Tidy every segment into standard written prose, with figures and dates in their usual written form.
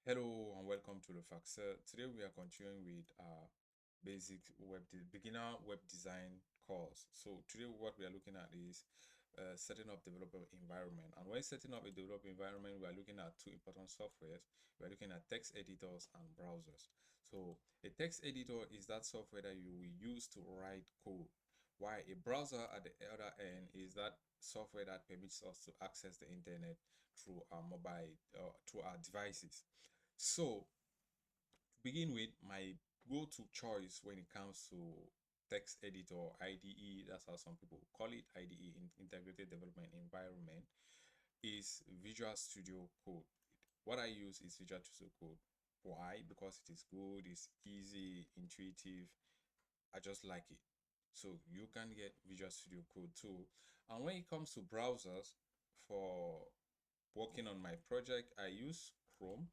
Hello and welcome to the Faxer. Today we are continuing with basic beginner web design course. So today what we are looking at is setting up developer environment. And when setting up a developer environment, we are looking at two important softwares. We are looking at text editors and browsers. So a text editor is that software that you will use to write code, while a browser at the other end is that software that permits us to access the internet through our mobile through our devices. So, to begin with, my go-to choice when it comes to text editor, IDE, that's how some people call it, IDE, Integrated Development Environment, is Visual Studio Code. What I use is Visual Studio Code. Why? Because it is good, it's easy, intuitive. I just like it. So you can get Visual Studio Code too. And when it comes to browsers, for working on my project, I use Chrome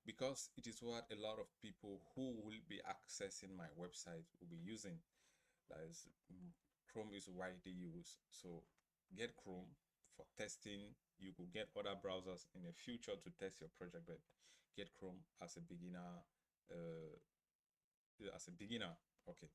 because it is what a lot of people who will be accessing my website will be using. That is, Chrome is widely used. So get Chrome for testing. You could get other browsers in the future to test your project, but get Chrome as a beginner. Uh, Okay.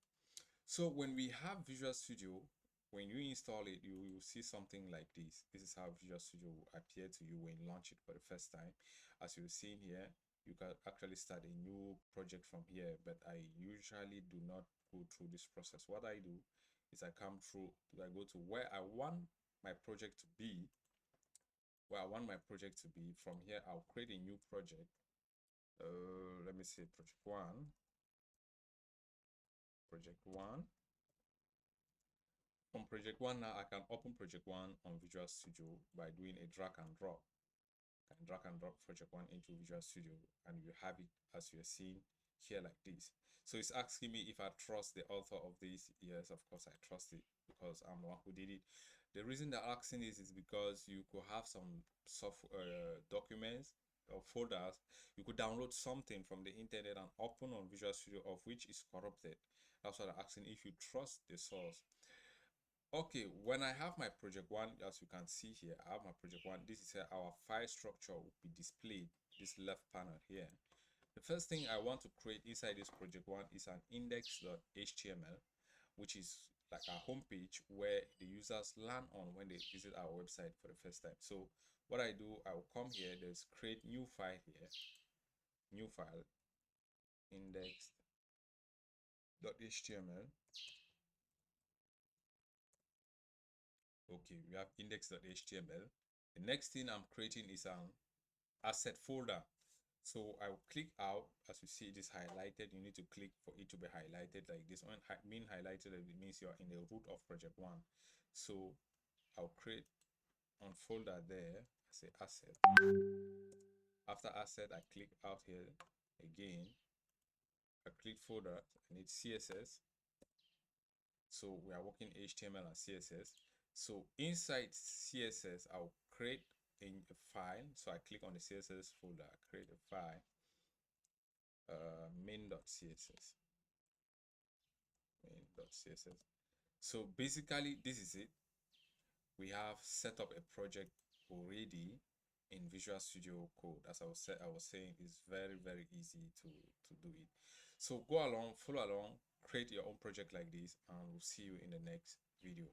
So when we have Visual Studio, when you install it, you will see something like this. This is how Visual Studio will appear to you when you launch it for the first time. As you're seeing here, you can actually start a new project from here, but I usually do not go through this process. What I do is I go to where I want my project to be, From here, I'll create a new project. Let me say project one. On project one now, I can open project one on Visual Studio by doing a drag and drop. I can drag and drop project one into Visual Studio, and you have it as you're seeing here like this. So it's asking me if I trust the author of this. Yes, of course I trust it because I'm the one who did it. The reason they're asking this is because you could have some software documents or folders. You could download something from the internet and open on Visual Studio of which is corrupted. That's why they're asking if you trust the source. Okay, when I have my project one, as you can see here, I have my project one. This is our file structure will be displayed, this left panel here. The first thing I want to create inside this project one is an index.html, which is like a homepage where the users land on when they visit our website for the first time. So what I do, I will come here, there's create new file here, new file, index.html. Okay, we have index.html. The next thing I'm creating is an asset folder. So I will click out. As you see, it is highlighted. You need to click for it to be highlighted like this. When being highlighted, it means you're in the root of project one. So I'll create on folder there as a asset. After asset, I click out here again. I click folder. I need CSS. So we are working HTML and CSS. So inside CSS, I'll create a file. So I click on the CSS folder, create a file, main.css. So basically, this is it. We have set up a project already in Visual Studio Code. As I was saying, it's very, very easy to do it. So go along, follow along, create your own project like this, and we'll see you in the next video.